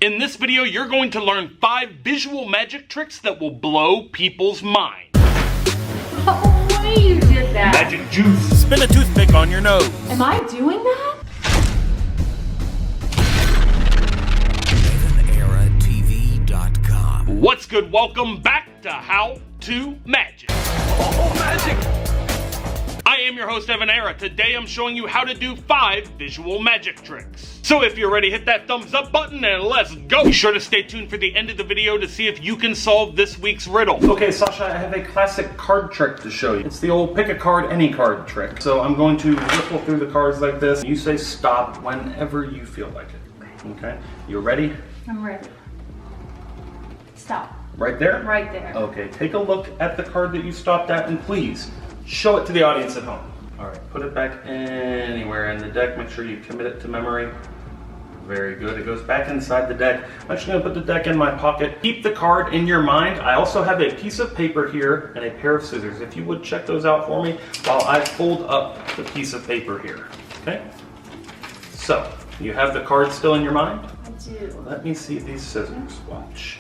In this video, you're going to learn 5 visual magic tricks that will blow people's mind. No way you did that. Magic juice. Spin a toothpick on your nose. Am I doing that? EvanEraTV.com. What's good? Welcome back to How to Magic. Oh, magic! I am your host, EvanEra. Today I'm showing you how to do 5 visual magic tricks. So if you're ready, hit that thumbs up button and let's go! Be sure to stay tuned for the end of the video to see if you can solve this week's riddle. Okay, Sasha, I have a classic card trick to show you. It's the old pick a card, any card trick. So I'm going to ripple through the cards like this. You say stop whenever you feel like it. Okay? You ready? I'm ready. Stop. Right there? Right there. Okay, take a look at the card that you stopped at and please show it to the audience at home. Alright, put it back anywhere in the deck. Make sure you commit it to memory. Very good. It goes back inside the deck. I'm actually going to put the deck in my pocket. Keep the card in your mind. I also have a piece of paper here and a pair of scissors. If you would check those out for me while I fold up the piece of paper here. Okay? So, you have the card still in your mind? I do. Let me see these scissors. Watch.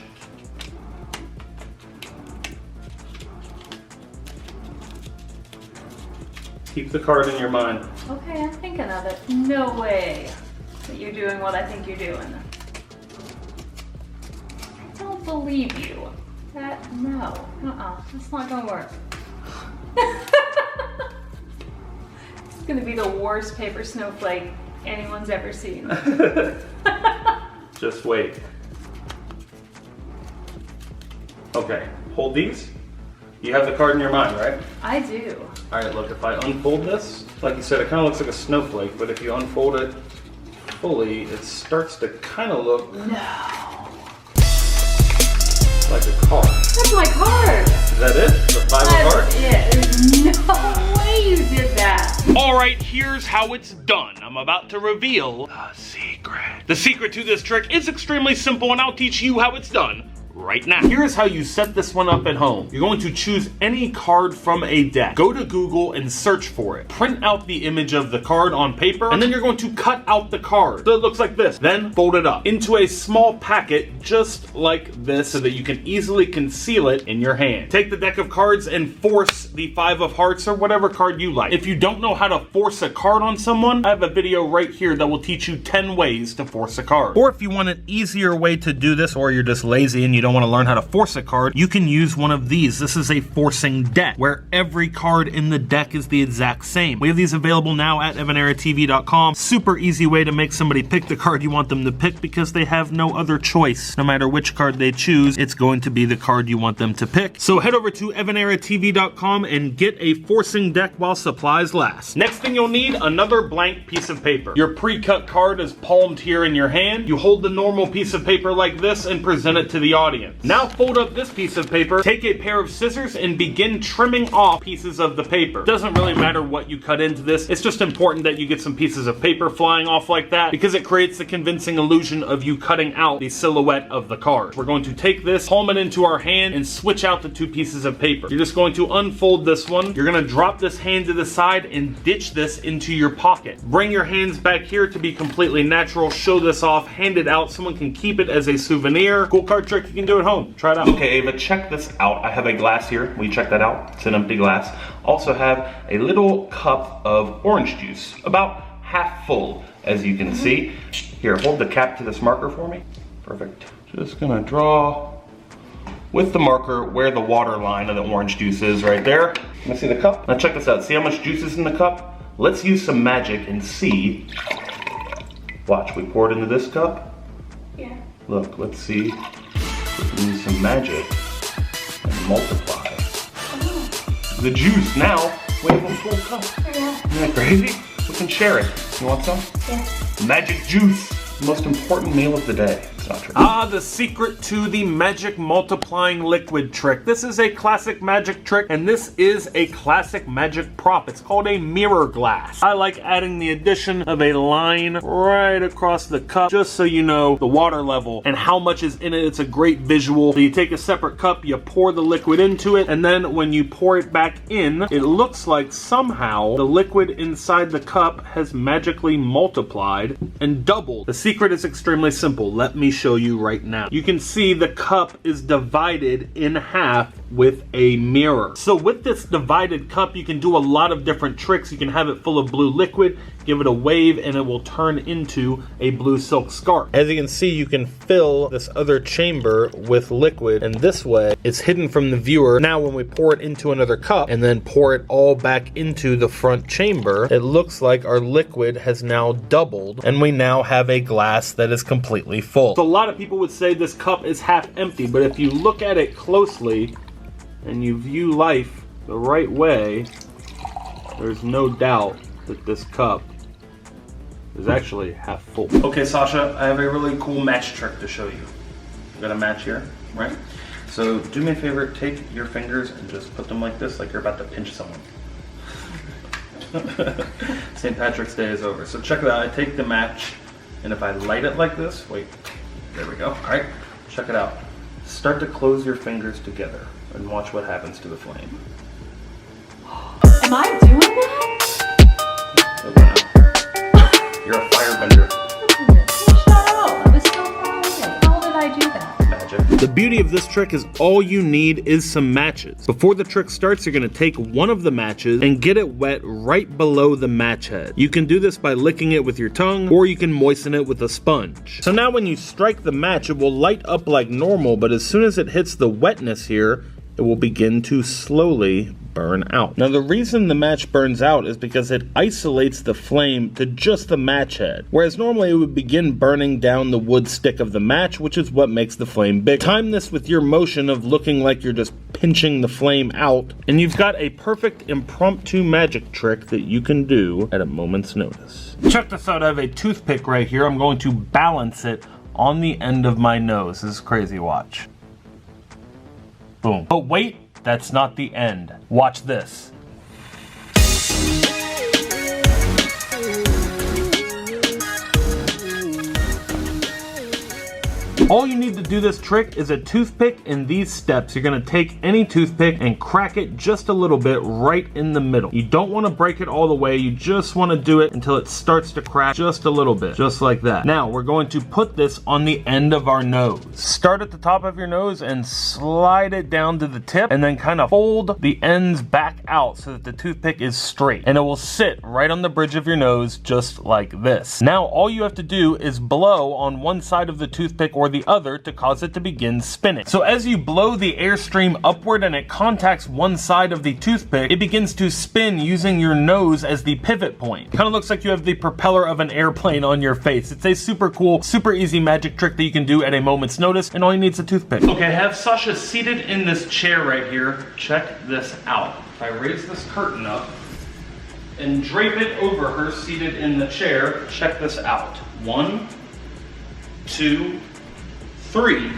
Keep the card in your mind. Okay, I'm thinking of it. No way that you're doing what I think you're doing. I don't believe you. No. That's not gonna work. It's gonna be the worst paper snowflake anyone's ever seen. Just wait. Okay, hold these. You have the card in your mind, right? I do. Alright, look, if I unfold this, like you said, it kind of looks like a snowflake, but if you unfold it fully, it starts to kind of look No. like a card. That's my card. Is that it? The 5 of That's hearts? it. There's no way you did that. Alright, here's how it's done. I'm about to reveal the secret. The secret to this trick is extremely simple and I'll teach you how it's done right now. Here's how you set this one up at home. You're going to choose any card from a deck. Go to Google and search for it. Print out the image of the card on paper, and then you're going to cut out the card so it looks like this. Then fold it up into a small packet just like this so that you can easily conceal it in your hand. Take the deck of cards and force the 5 of hearts or whatever card you like. If you don't know how to force a card on someone, I have a video right here that will teach you 10 ways to force a card. Or if you want an easier way to do this, or you're just lazy and you don't want to learn how to force a card, you can use one of these. This is a forcing deck where every card in the deck is the exact same. We have these available now at EvanEraTV.com. Super easy way to make somebody pick the card you want them to pick because they have no other choice. No matter which card they choose, it's going to be the card you want them to pick. So head over to EvanEraTV.com and get a forcing deck while supplies last. Next thing you'll need, another blank piece of paper. Your pre-cut card is palmed here in your hand. You hold the normal piece of paper like this and present it to the audience. Now fold up this piece of paper, take a pair of scissors and begin trimming off pieces of the paper. Doesn't really matter what you cut into this, it's just important that you get some pieces of paper flying off like that because it creates the convincing illusion of you cutting out the silhouette of the card. We're going to take this, palm it into our hand and switch out the 2 pieces of paper. You're just going to unfold this one, you're going to drop this hand to the side and ditch this into your pocket. Bring your hands back here to be completely natural, show this off, hand it out, someone can keep it as a souvenir. Cool card trick you can do at home. Try it out. Okay, Ava, check this out. I have a glass here. Will you check that out? It's an empty glass. Also have a little cup of orange juice, about half full, as you can see. Here, hold the cap to this marker for me. Perfect. Just gonna draw with the marker where the water line of the orange juice is right there. Let me see the cup. Now check this out. See how much juice is in the cup? Let's use some magic and see. Watch, we pour it into this cup. Yeah. Look, let's see. We use some magic and multiply the juice. Now we have a full cup. Yeah. Isn't that crazy? We can share it. You want some? Yeah. Magic juice. The most important meal of the day. It's not true. Ah, the secret to the magic multiplying liquid trick. This is a classic magic trick, and this is a classic magic prop. It's called a mirror glass. I like adding the addition of a line right across the cup, just so you know the water level and how much is in it. It's a great visual. So you take a separate cup, you pour the liquid into it, and then when you pour it back in, it looks like somehow the liquid inside the cup has magically multiplied and doubled. The secret is extremely simple. Let me show you right now. You can see the cup is divided in half with a mirror. So with this divided cup, you can do a lot of different tricks. You can have it full of blue liquid, give it a wave, and it will turn into a blue silk scarf. As you can see, you can fill this other chamber with liquid, and this way it's hidden from the viewer. Now when we pour it into another cup and then pour it all back into the front chamber, it looks like our liquid has now doubled, and we now have a glass that is completely full. So a lot of people would say this cup is half empty, but if you look at it closely and you view life the right way, there's no doubt that this cup is actually half full. Okay, Sasha, I have a really cool match trick to show you. I've got a match here, right? So do me a favor, take your fingers and just put them like this, like you're about to pinch someone. St. Patrick's Day is over. So check it out. I take the match, and if I light it like this, wait, there we go. All right, check it out. Start to close your fingers together and watch what happens to the flame. Am I doing that? Okay, you're a firebender. Shut up. I was so far away. How did I do that? Magic. The beauty of this trick is all you need is some matches. Before the trick starts, you're going to take one of the matches and get it wet right below the match head. You can do this by licking it with your tongue, or you can moisten it with a sponge. So now when you strike the match, it will light up like normal, but as soon as it hits the wetness here, it will begin to slowly burn out. Now the reason the match burns out is because it isolates the flame to just the match head, whereas normally it would begin burning down the wood stick of the match, which is what makes the flame big. Time this with your motion of looking like you're just pinching the flame out, and you've got a perfect impromptu magic trick that you can do at a moment's notice. Check this out, I have a toothpick right here. I'm going to balance it on the end of my nose. This is crazy, watch. Boom. But wait, that's not the end. Watch this. All you need to do this trick is a toothpick in these steps. You're gonna take any toothpick and crack it just a little bit right in the middle. You don't wanna break it all the way. You just wanna do it until it starts to crack just a little bit, just like that. Now, we're going to put this on the end of our nose. Start at the top of your nose and slide it down to the tip, and then kind of fold the ends back out so that the toothpick is straight. And it will sit right on the bridge of your nose, just like this. Now, all you have to do is blow on one side of the toothpick or the other to cause it to begin spinning. So as you blow the airstream upward and it contacts one side of the toothpick, it begins to spin using your nose as the pivot point. Kind of looks like you have the propeller of an airplane on your face. It's a super cool, super easy magic trick that you can do at a moment's notice, and all you need is a toothpick. Okay, I have Sasha seated in this chair right here. Check this out. If I raise this curtain up and drape it over her seated in the chair, check this out. 1, 2, 3, and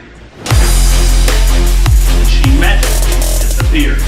she magically disappears.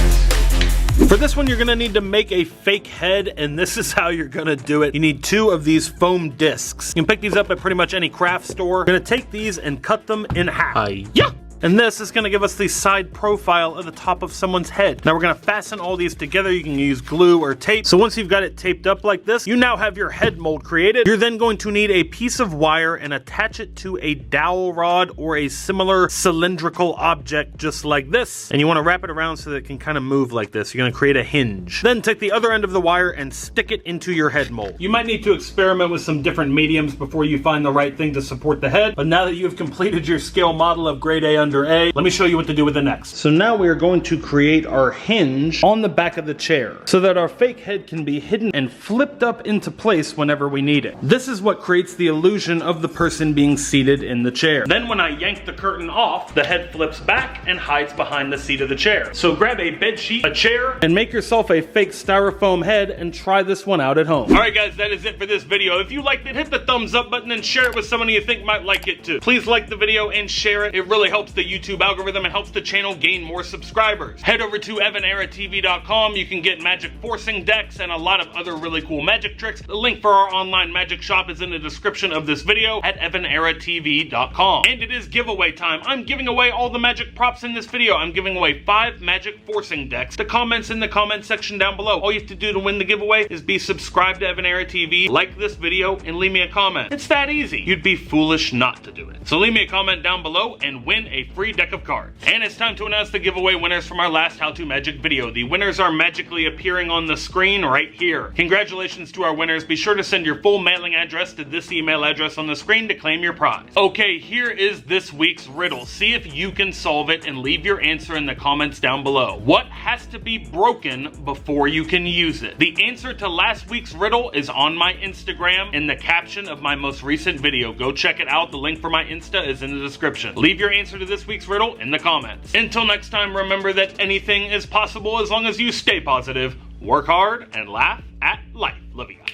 For this one, you're gonna need to make a fake head, and this is how you're gonna do it. You need 2 of these foam discs. You can pick these up at pretty much any craft store. You're gonna take these and cut them in half. Yeah. And this is gonna give us the side profile of the top of someone's head. Now we're gonna fasten all these together. You can use glue or tape. So once you've got it taped up like this, you now have your head mold created. You're then going to need a piece of wire and attach it to a dowel rod or a similar cylindrical object just like this. And you wanna wrap it around so that it can kind of move like this. You're gonna create a hinge. Then take the other end of the wire and stick it into your head mold. You might need to experiment with some different mediums before you find the right thing to support the head. But now that you've completed your scale model of grade A under A, let me show you what to do with the next. So now we are going to create our hinge on the back of the chair so that our fake head can be hidden and flipped up into place whenever we need it. This is what creates the illusion of the person being seated in the chair. Then when I yank the curtain off, the head flips back and hides behind the seat of the chair. So grab a bed sheet, a chair, and make yourself a fake styrofoam head and try this one out at home. Alright guys, that is it for this video. If you liked it, hit the thumbs up button and share it with someone you think might like it too. Please like the video and share it. It really helps the YouTube algorithm and helps the channel gain more subscribers. Head over to EvanEraTV.com. You can get magic forcing decks and a lot of other really cool magic tricks. The link for our online magic shop is in the description of this video at EvanEraTV.com. And it is giveaway time. I'm giving away all the magic props in this video. I'm giving away 5 magic forcing decks. The comments in the comment section down below. All you have to do to win the giveaway is be subscribed to EvanEraTV, like this video, and leave me a comment. It's that easy. You'd be foolish not to do it. So leave me a comment down below and win a free deck of cards. And it's time to announce the giveaway winners from our last How To Magic video. The winners are magically appearing on the screen right here. Congratulations to our winners. Be sure to send your full mailing address to this email address on the screen to claim your prize. Okay, here is this week's riddle. See if you can solve it and leave your answer in the comments down below. What has to be broken before you can use it? The answer to last week's riddle is on my Instagram in the caption of my most recent video. Go check it out. The link for my Insta is in the description. Leave your answer to this week's riddle in the comments. Until next time, remember that anything is possible as long as you stay positive, work hard, and laugh at life. Love you guys.